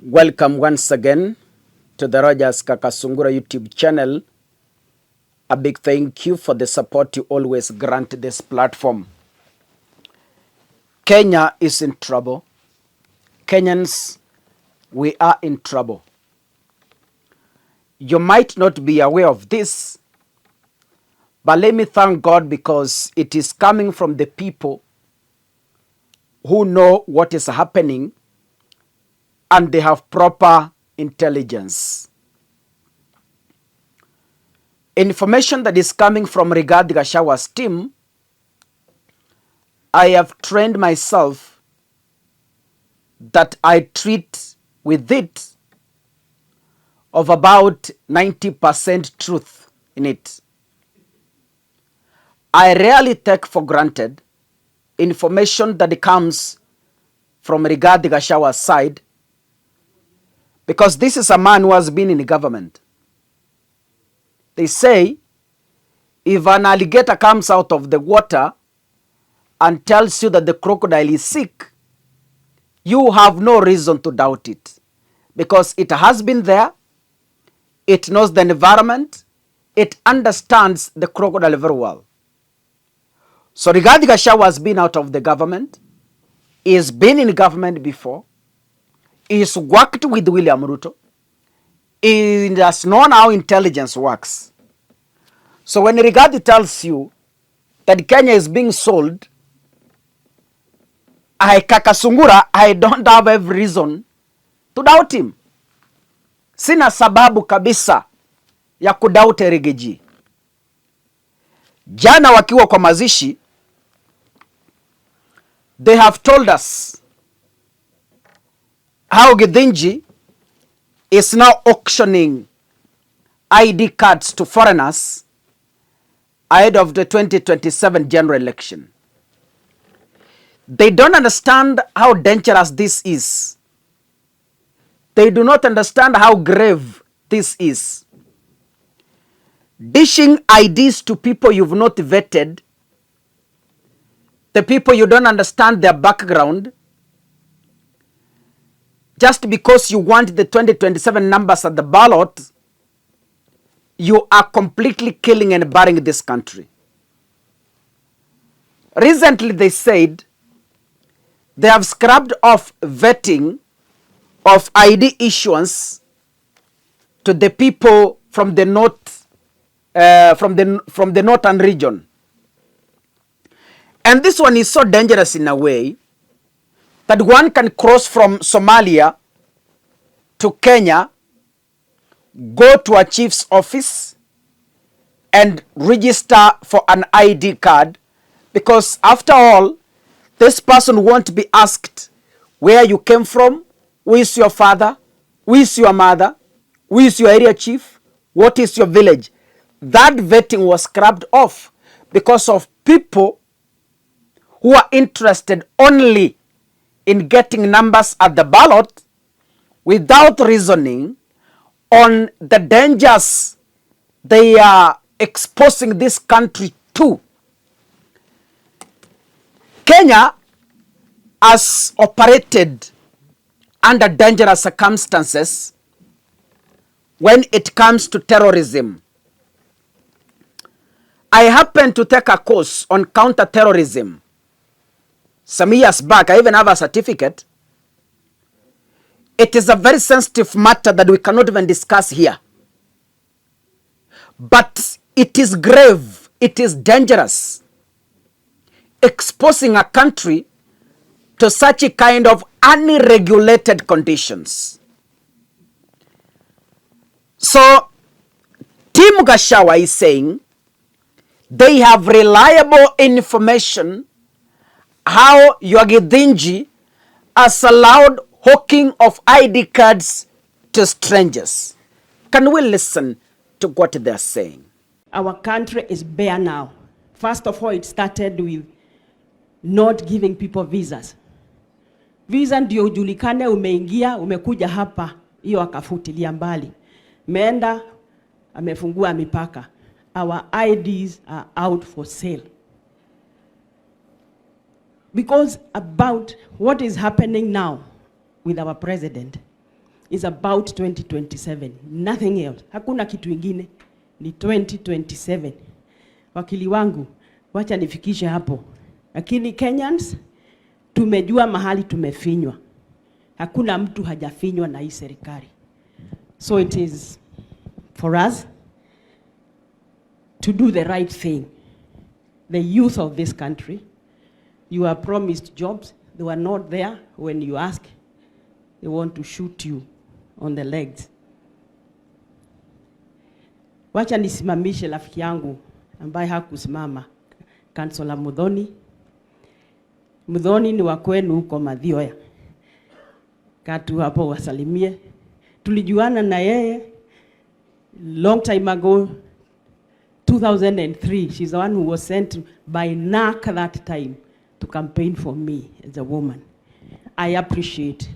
Welcome once again to the Rogers Kakasungura YouTube channel. A big thank you for the support you always grant this platform. Kenya is in trouble. Kenyans, we are in trouble. You might not be aware of this, but let me thank God because it is coming from the people who know what is happening and they have proper intelligence. Information that is coming from Gachagua's team, I have trained myself that I treat with it of about 90% truth in it. I rarely take for granted information that comes from Gachagua's side, because this is a man who has been in the government. They say if an alligator comes out of the water and tells you that the crocodile is sick, you have no reason to doubt it, because it has been there, it knows the environment, it understands the crocodile very well. So Gachagua has been out of the government, he has been in government before, he has worked with William Ruto, he has known how intelligence works. So when Rigathi tells you that Kenya is being sold, I don't have every reason to doubt him. Sina sababu kabisa ya kudoubt Rigiji. Jana wakiwa kwa mazishi, they have told us how Githinji is now auctioning ID cards to foreigners ahead of the 2027 general election. They don't understand how dangerous this is. They do not understand how grave this is. Dishing IDs to people you've not vetted, the people you don't understand their background, just because you want the 2027 numbers at the ballot, you are completely killing and burying this country. Recently they said they have scrubbed off vetting of ID issuance to the people from the north, from the northern region. And this one is so dangerous in a way that one can cross from Somalia to Kenya, go to a chief's office and register for an ID card, because after all, this person won't be asked where you came from, who is your father, who is your mother, who is your area chief, what is your village. That vetting was scrubbed off because of people who are interested only in getting numbers at the ballot without reasoning on the dangers they are exposing this country to. Kenya has operated under dangerous circumstances when it comes to terrorism. I happened to take a course on counter-terrorism some years back. I even have a certificate. It is a very sensitive matter that we cannot even discuss here. But it is grave, it is dangerous, exposing a country to such a kind of unregulated conditions. So, Team Gachagua is saying they have reliable information how Githinji has allowed hawking of ID cards to strangers. Can we listen to what they are saying? Our country is bare now. First of all, it started with not giving people visas. Visa ndio ujulikane umeingia, umekuja hapa, hiyo akafutilia mbali. Meenda, amefungua mipaka. Our IDs are out for sale. Because about what is happening now with our president, is about 2027, nothing else. Hakuna kitu ingine, ni 2027. Wakili wangu, wacha nifikishe hapo. Lakini Kenyans, tumejua mahali tumefinywa. Hakuna mtu hajafinywa na hii serikali. So it is for us to do the right thing. The youth of this country, you are promised jobs. They were not there. When you ask, they want to shoot you on the legs. Wacha nisimamishe rafiki yangu ambaye hakusimama, Councillor Muthoni. Muthoni ni wa kwenu huko Mathioya. Katu hapo wasalimie. Tulijuana na yeye long time ago, 2003. She's the one who was sent by NAC that time to campaign for me as a woman. I appreciate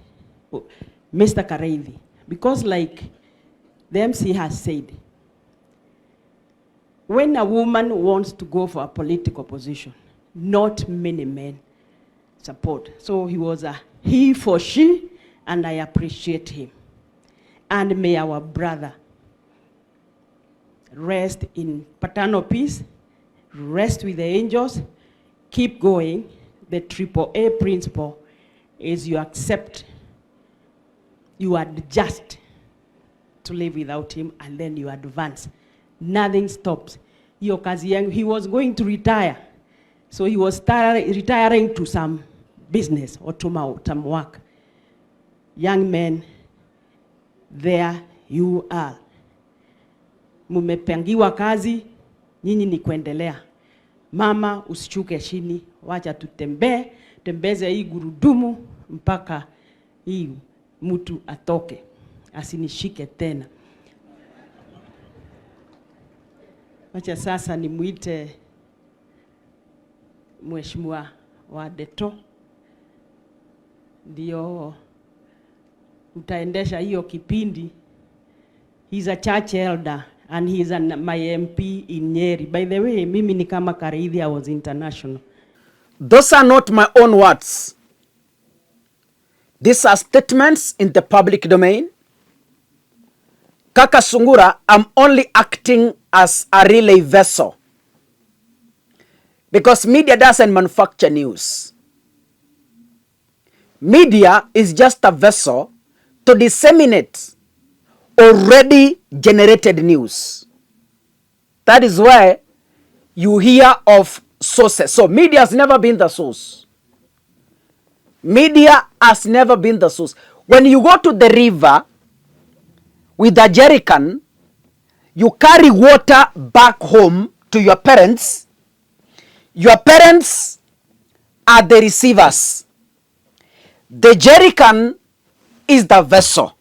Mr. Kareithi, because like the MC has said, when a woman wants to go for a political position, not many men support. So he was a he for she, and I appreciate him. And may our brother rest in paternal peace, rest with the angels, keep going. The AAA principle is you accept, you adjust to live without him, and then you advance. Nothing stops. Hiyo kazi yangu, he was going to retire. So he was retiring to some business or to some work. Young men, there you are. Mumepangiwa kazi, nyinyi ni kuendelea. Mama, usichuke chini, wacha tembeze hii gurudumu mpaka hii mtu atoke, asinishike tena. Wacha sasa nimuite Mheshimiwa wa Deto, ndio utaendesha hiyo kipindi. He's a church elder and he's my MP in Nyeri. By the way, mimi ni kama Kareithi, I was international. Those are not my own words. These are statements in the public domain. Kaka Sungura, I'm only acting as a relay vessel, because media doesn't manufacture news. Media is just a vessel to disseminate already generated news. That is why you hear of sources. So media has never been the source. Media has never been the source. When you go to the river with a jerrycan, you carry water back home to your parents. Your parents are the receivers. The jerrycan is the vessel.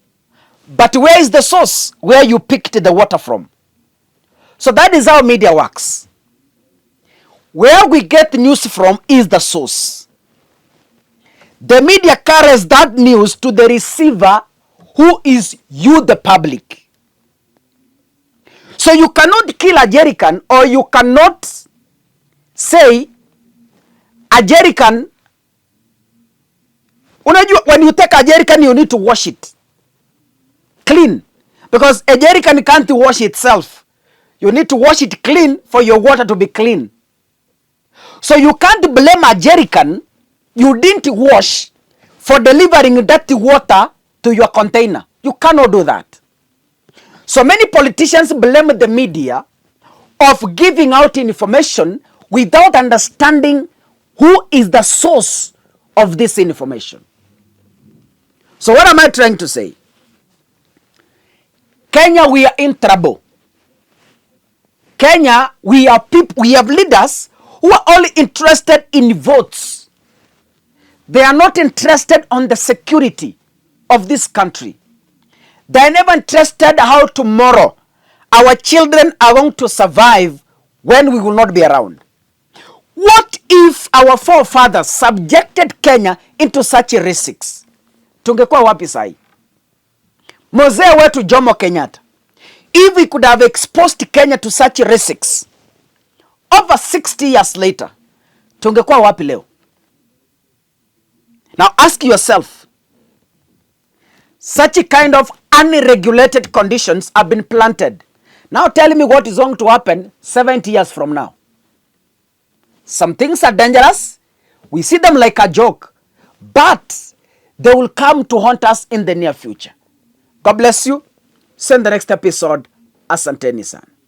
But where is the source where you picked the water from? So that is how media works. Where we get news from is the source. The media carries that news to the receiver, who is you, the public. So you cannot kill a jerrycan, or you cannot say a jerrycan. When you take a jerrycan, you need to wash it clean, because a jerrycan can't wash itself. You need to wash it clean for your water to be clean. So you can't blame a jerrycan you didn't wash for delivering dirty water to your container. You cannot do that. So many politicians blame the media of giving out information without understanding who is the source of this information. So what am I trying to say? Kenya, we are in trouble. Kenya, we are people, we have leaders who are only interested in votes. They are not interested on the security of this country. They are never interested how tomorrow our children are going to survive when we will not be around. What if our forefathers subjected Kenya into such risks? Tungekuwa wapi sahi? Mzee wetu Jomo Kenyatta, if we could have exposed Kenya to such risks over 60 years later, tungekuwa wapi leo? Now ask yourself, Such a kind of unregulated conditions have been planted. Now tell me what is going to happen 70 years from now. Some things are dangerous. We see them like a joke, but they will come to haunt us in the near future. God bless you. See you in the next episode. Asanteni sana.